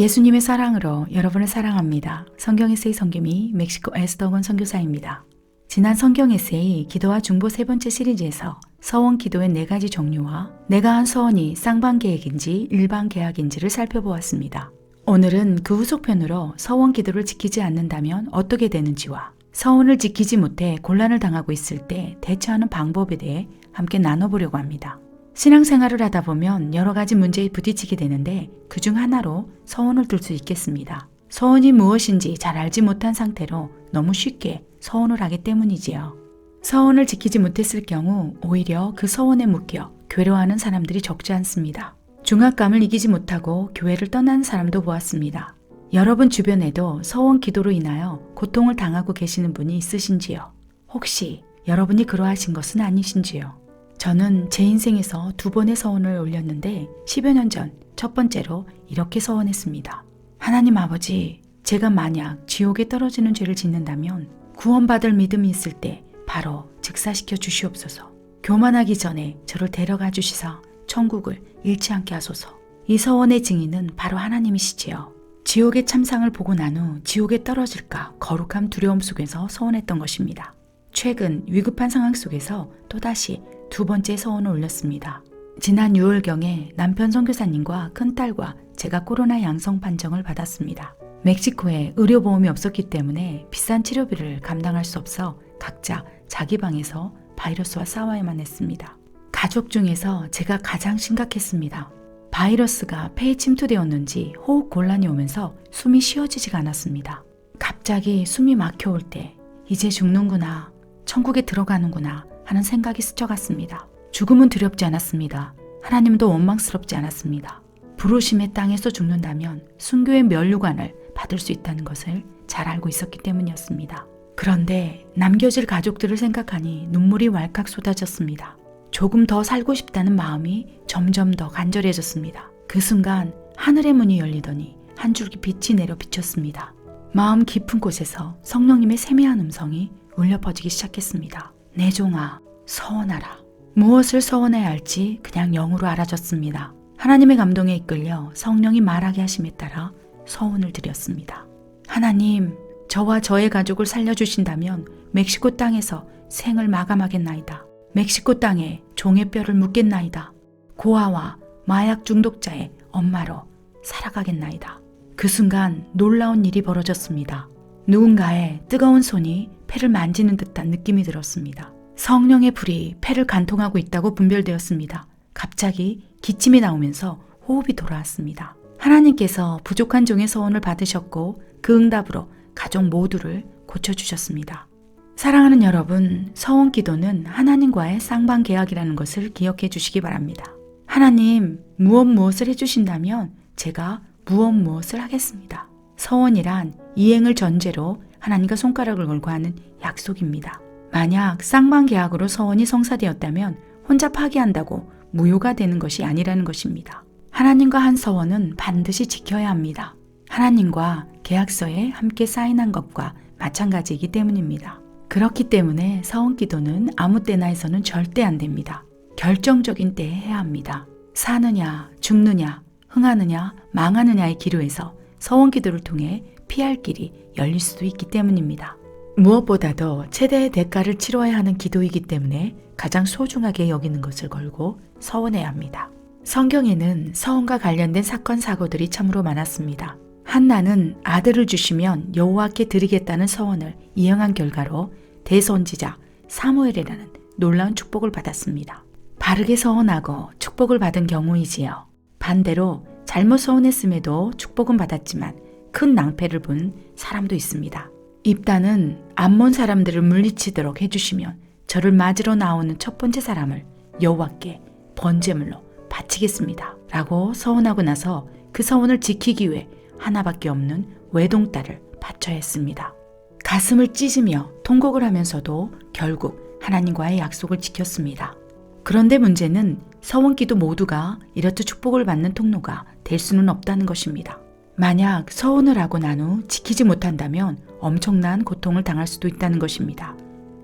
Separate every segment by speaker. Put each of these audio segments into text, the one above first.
Speaker 1: 예수님의 사랑으로 여러분을 사랑합니다. 성경 에세이 성김이 멕시코 에스더건 선교사입니다. 지난 성경 에세이 기도와 중보 세 번째 시리즈에서 서원 기도의 4가지 종류와 내가 한 서원이 쌍방 계획인지 일방 계약인지를 살펴보았습니다. 오늘은 그 후속편으로 서원 기도를 지키지 않는다면 어떻게 되는지와 서원을 지키지 못해 곤란을 당하고 있을 때 대처하는 방법에 대해 함께 나눠보려고 합니다. 신앙생활을 하다 보면 여러 가지 문제에 부딪히게 되는데 그중 하나로 서원을 들 수 있겠습니다. 서원이 무엇인지 잘 알지 못한 상태로 너무 쉽게 서원을 하기 때문이지요. 서원을 지키지 못했을 경우 오히려 그 서원에 묶여 괴로워하는 사람들이 적지 않습니다. 중압감을 이기지 못하고 교회를 떠나는 사람도 보았습니다. 여러분 주변에도 서원 기도로 인하여 고통을 당하고 계시는 분이 있으신지요? 혹시 여러분이 그러하신 것은 아니신지요? 저는 제 인생에서 2번의 서원을 올렸는데 10여 년 전 첫 번째로 이렇게 서원했습니다. 하나님 아버지, 제가 만약 지옥에 떨어지는 죄를 짓는다면 구원받을 믿음이 있을 때 바로 즉사시켜 주시옵소서. 교만하기 전에 저를 데려가 주시사 천국을 잃지 않게 하소서. 이 서원의 증인은 바로 하나님이시지요. 지옥의 참상을 보고 난 후 지옥에 떨어질까 거룩함 두려움 속에서 서원했던 것입니다. 최근 위급한 상황 속에서 또다시 2번째 서원을 올렸습니다. 지난 6월경에 남편 선교사님과 큰딸과 제가 코로나 양성 판정을 받았습니다. 멕시코에 의료보험이 없었기 때문에 비싼 치료비를 감당할 수 없어 각자 자기 방에서 바이러스와 싸워야만 했습니다. 가족 중에서 제가 가장 심각했습니다. 바이러스가 폐에 침투되었는지 호흡 곤란이 오면서 숨이 쉬어지지가 않았습니다. 갑자기 숨이 막혀올 때 이제 죽는구나, 천국에 들어가는구나 하는 생각이 스쳐갔습니다. 죽음은 두렵지 않았습니다. 하나님도 원망스럽지 않았습니다. 부르심의 땅에서 죽는다면 순교의 면류관을 받을 수 있다는 것을 잘 알고 있었기 때문이었습니다. 그런데 남겨질 가족들을 생각하니 눈물이 왈칵 쏟아졌습니다. 조금 더 살고 싶다는 마음이 점점 더 간절해졌습니다. 그 순간 하늘의 문이 열리더니 한 줄기 빛이 내려 비쳤습니다. 마음 깊은 곳에서 성령님의 세미한 음성이 울려 퍼지기 시작했습니다. 내 종아, 서원하라. 무엇을 서원해야 할지 그냥 영으로 알아졌습니다. 하나님의 감동에 이끌려 성령이 말하게 하심에 따라 서원을 드렸습니다. 하나님, 저와 저의 가족을 살려주신다면 멕시코 땅에서 생을 마감하겠나이다. 멕시코 땅에 종의 뼈를 묻겠나이다. 고아와 마약 중독자의 엄마로 살아가겠나이다. 그 순간 놀라운 일이 벌어졌습니다. 누군가의 뜨거운 손이 폐를 만지는 듯한 느낌이 들었습니다. 성령의 불이 폐를 간통하고 있다고 분별되었습니다. 갑자기 기침이 나오면서 호흡이 돌아왔습니다. 하나님께서 부족한 종의 서원을 받으셨고 그 응답으로 가족 모두를 고쳐주셨습니다. 사랑하는 여러분, 서원 기도는 하나님과의 쌍방 계약이라는 것을 기억해 주시기 바랍니다. 하나님, 무엇을 해주신다면 제가 무엇을 하겠습니다. 서원이란 이행을 전제로 하나님과 손가락을 걸고 하는 약속입니다. 만약 쌍방 계약으로 서원이 성사되었다면 혼자 파기한다고 무효가 되는 것이 아니라는 것입니다. 하나님과 한 서원은 반드시 지켜야 합니다. 하나님과 계약서에 함께 사인한 것과 마찬가지이기 때문입니다. 그렇기 때문에 서원 기도는 아무 때나 해서는 절대 안 됩니다. 결정적인 때에 해야 합니다. 사느냐, 죽느냐, 흥하느냐, 망하느냐의 기로에서 서원 기도를 통해 피할 길이 열릴 수도 있기 때문입니다. 무엇보다도 최대의 대가를 치러야 하는 기도이기 때문에 가장 소중하게 여기는 것을 걸고 서원해야 합니다. 성경에는 서원과 관련된 사건 사고들이 참으로 많았습니다. 한나는 아들을 주시면 여호와께 드리겠다는 서원을 이행한 결과로 대선지자 사무엘이라는 놀라운 축복을 받았습니다. 바르게 서원하고 축복을 받은 경우이지요. 반대로 잘못 서원했음에도 축복은 받았지만 큰 낭패를 본 사람도 있습니다. 입다는 암몬 사람들을 물리치도록 해주시면 저를 맞으러 나오는 첫 번째 사람을 여호와께 번제물로 바치겠습니다 라고 서원하고 나서 그 서원을 지키기 위해 하나밖에 없는 외동딸을 바쳐야 했습니다. 가슴을 찢으며 통곡을 하면서도 결국 하나님과의 약속을 지켰습니다. 그런데 문제는 서원기도 모두가 이렇듯 축복을 받는 통로가 될 수는 없다는 것입니다. 만약 서원을 하고 난 후 지키지 못한다면 엄청난 고통을 당할 수도 있다는 것입니다.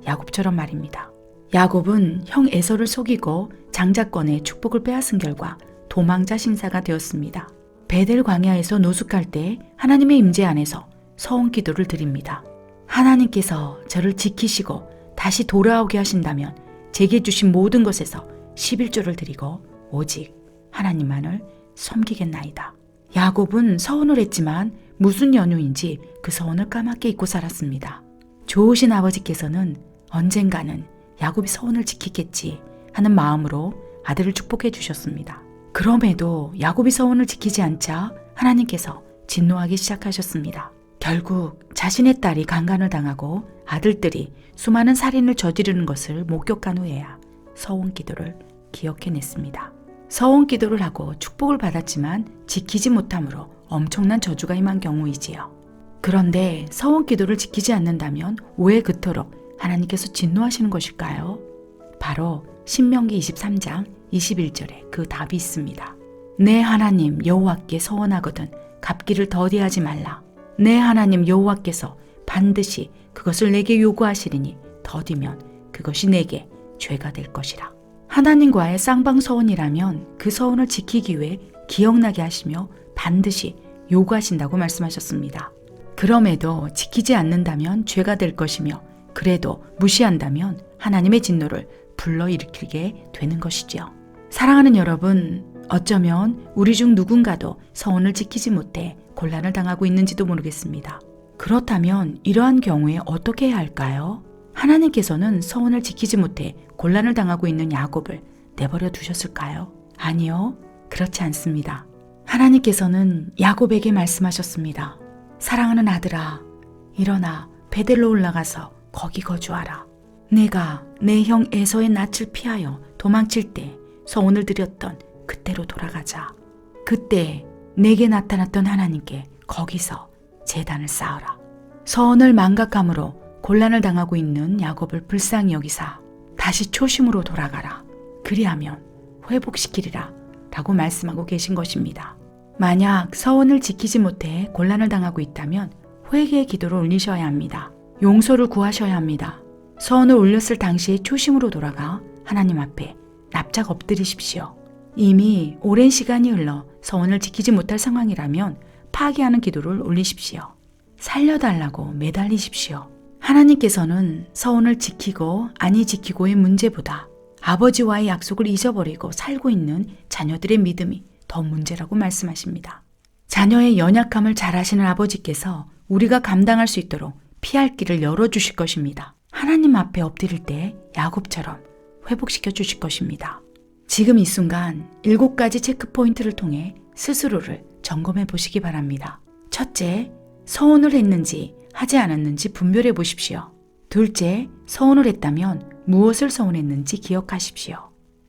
Speaker 1: 야곱처럼 말입니다. 야곱은 형 에서를 속이고 장자권의 축복을 빼앗은 결과 도망자 신사가 되었습니다. 베델 광야에서 노숙할 때 하나님의 임재 안에서 서원 기도를 드립니다. 하나님께서 저를 지키시고 다시 돌아오게 하신다면 제게 주신 모든 것에서 11조를 드리고 오직 하나님만을 섬기겠나이다. 야곱은 서원을 했지만 무슨 연유인지 그 서원을 까맣게 잊고 살았습니다. 좋으신 아버지께서는 언젠가는 야곱이 서원을 지키겠지 하는 마음으로 아들을 축복해 주셨습니다. 그럼에도 야곱이 서원을 지키지 않자 하나님께서 진노하기 시작하셨습니다. 결국 자신의 딸이 강간을 당하고 아들들이 수많은 살인을 저지르는 것을 목격한 후에야 서원 기도를 기억해냈습니다. 서원 기도를 하고 축복을 받았지만 지키지 못함으로 엄청난 저주가 임한 경우이지요. 그런데 서원 기도를 지키지 않는다면 왜 그토록 하나님께서 진노하시는 것일까요? 바로 신명기 23장 21절에 그 답이 있습니다. 내 하나님 여호와께 서원하거든 갚기를 더디하지 말라. 내 하나님 여호와께서 반드시 그것을 내게 요구하시리니 더디면 그것이 내게 죄가 될 것이라. 하나님과의 쌍방서원이라면 그 서원을 지키기 위해 기억나게 하시며 반드시 요구하신다고 말씀하셨습니다. 그럼에도 지키지 않는다면 죄가 될 것이며 그래도 무시한다면 하나님의 진노를 불러일으키게 되는 것이지요. 사랑하는 여러분, 어쩌면 우리 중 누군가도 서원을 지키지 못해 곤란을 당하고 있는지도 모르겠습니다. 그렇다면 이러한 경우에 어떻게 해야 할까요? 하나님께서는 서원을 지키지 못해 곤란을 당하고 있는 야곱을 내버려 두셨을까요? 아니요, 그렇지 않습니다. 하나님께서는 야곱에게 말씀하셨습니다. 사랑하는 아들아, 일어나 베델로 올라가서 거기 거주하라. 내가 내 형 에서의 낯을 피하여 도망칠 때 서원을 드렸던 그때로 돌아가자. 그때 내게 나타났던 하나님께 거기서 제단을 쌓아라. 서원을 망각함으로 곤란을 당하고 있는 야곱을 불쌍히 여기사 다시 초심으로 돌아가라. 그리하면 회복시키리라 라고 말씀하고 계신 것입니다. 만약 서원을 지키지 못해 곤란을 당하고 있다면 회개의 기도를 올리셔야 합니다. 용서를 구하셔야 합니다. 서원을 올렸을 당시에 초심으로 돌아가 하나님 앞에 납작 엎드리십시오. 이미 오랜 시간이 흘러 서원을 지키지 못할 상황이라면 파기하는 기도를 올리십시오. 살려달라고 매달리십시오. 하나님께서는 서원을 지키고 아니 지키고의 문제보다 아버지와의 약속을 잊어버리고 살고 있는 자녀들의 믿음이 더 문제라고 말씀하십니다. 자녀의 연약함을 잘 아시는 아버지께서 우리가 감당할 수 있도록 피할 길을 열어주실 것입니다. 하나님 앞에 엎드릴 때 야곱처럼 회복시켜 주실 것입니다. 지금 이 순간 7가지 체크포인트를 통해 스스로를 점검해 보시기 바랍니다. 첫째, 서원을 했는지 하지 않았는지 분별해 보십시오. 둘째, 서원을 했다면 무엇을 서원했는지 기억하십시오.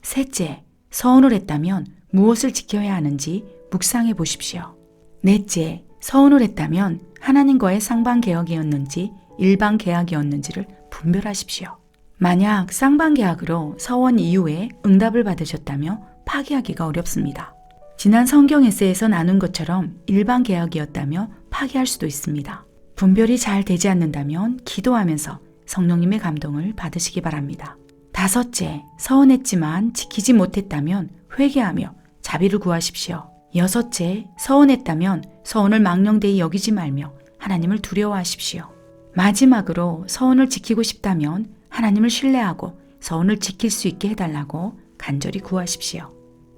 Speaker 1: 셋째, 서원을 했다면 무엇을 지켜야 하는지 묵상해 보십시오. 넷째, 서원을 했다면 하나님과의 쌍방계약이었는지 일방계약이었는지를 분별하십시오. 만약 쌍방계약으로 서원 이후에 응답을 받으셨다며 파기하기가 어렵습니다. 지난 성경 에세이에서 나눈 것처럼 일방계약이었다며 파기할 수도 있습니다. 분별이 잘 되지 않는다면 기도하면서 성령님의 감동을 받으시기 바랍니다. 다섯째, 서원했지만 지키지 못했다면 회개하며 자비를 구하십시오. 여섯째, 서원했다면 서원을 망령되이 여기지 말며 하나님을 두려워하십시오. 마지막으로 서원을 지키고 싶다면 하나님을 신뢰하고 서원을 지킬 수 있게 해달라고 간절히 구하십시오.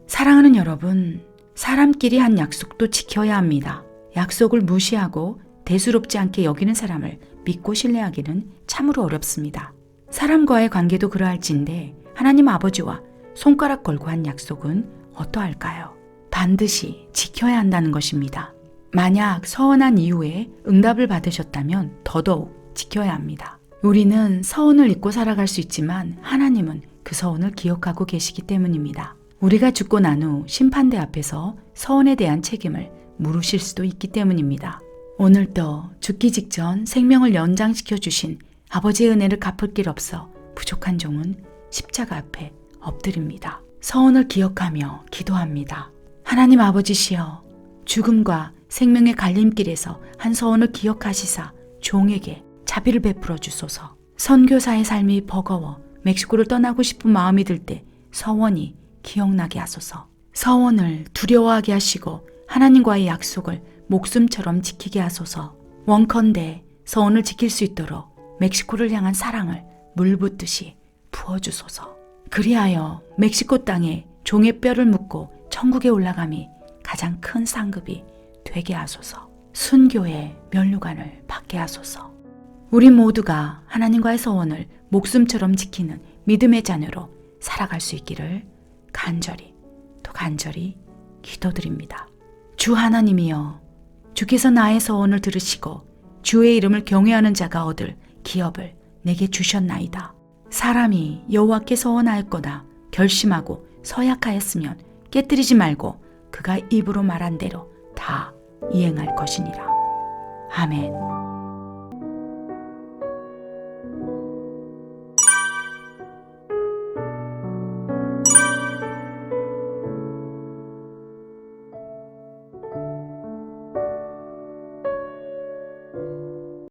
Speaker 1: 사랑하는 여러분, 사람끼리 한 약속도 지켜야 합니다. 약속을 무시하고 대수롭지 않게 여기는 사람을 믿고 신뢰하기는 참으로 어렵습니다. 사람과의 관계도 그러할진데 하나님 아버지와 손가락 걸고 한 약속은 어떠할까요? 반드시 지켜야 한다는 것입니다. 만약 서원한 이후에 응답을 받으셨다면 더더욱 지켜야 합니다. 우리는 서원을 잊고 살아갈 수 있지만 하나님은 그 서원을 기억하고 계시기 때문입니다. 우리가 죽고 난 후 심판대 앞에서 서원에 대한 책임을 물으실 수도 있기 때문입니다. 오늘도 죽기 직전 생명을 연장시켜 주신 아버지의 은혜를 갚을 길 없어 부족한 종은 십자가 앞에 엎드립니다. 서원을 기억하며 기도합니다. 하나님 아버지시여, 죽음과 생명의 갈림길에서 한 서원을 기억하시사 종에게 자비를 베풀어 주소서. 선교사의 삶이 버거워 멕시코를 떠나고 싶은 마음이 들 때 서원이 기억나게 하소서. 서원을 두려워하게 하시고 하나님과의 약속을 목숨처럼 지키게 하소서. 원컨대 서원을 지킬 수 있도록 멕시코를 향한 사랑을 물 붓듯이 부어주소서. 그리하여 멕시코 땅에 종의 뼈를 묻고 천국에 올라감이 가장 큰 상급이 되게 하소서. 순교의 면류관을 받게 하소서. 우리 모두가 하나님과의 서원을 목숨처럼 지키는 믿음의 자녀로 살아갈 수 있기를 간절히 또 간절히 기도드립니다. 주 하나님이여, 주께서 나의 서원을 들으시고 주의 이름을 경외하는 자가 얻을 기업을 내게 주셨나이다. 사람이 여호와께 서원하였거나 결심하고 서약하였으면 깨뜨리지 말고 그가 입으로 말한 대로 다 이행할 것이니라. 아멘.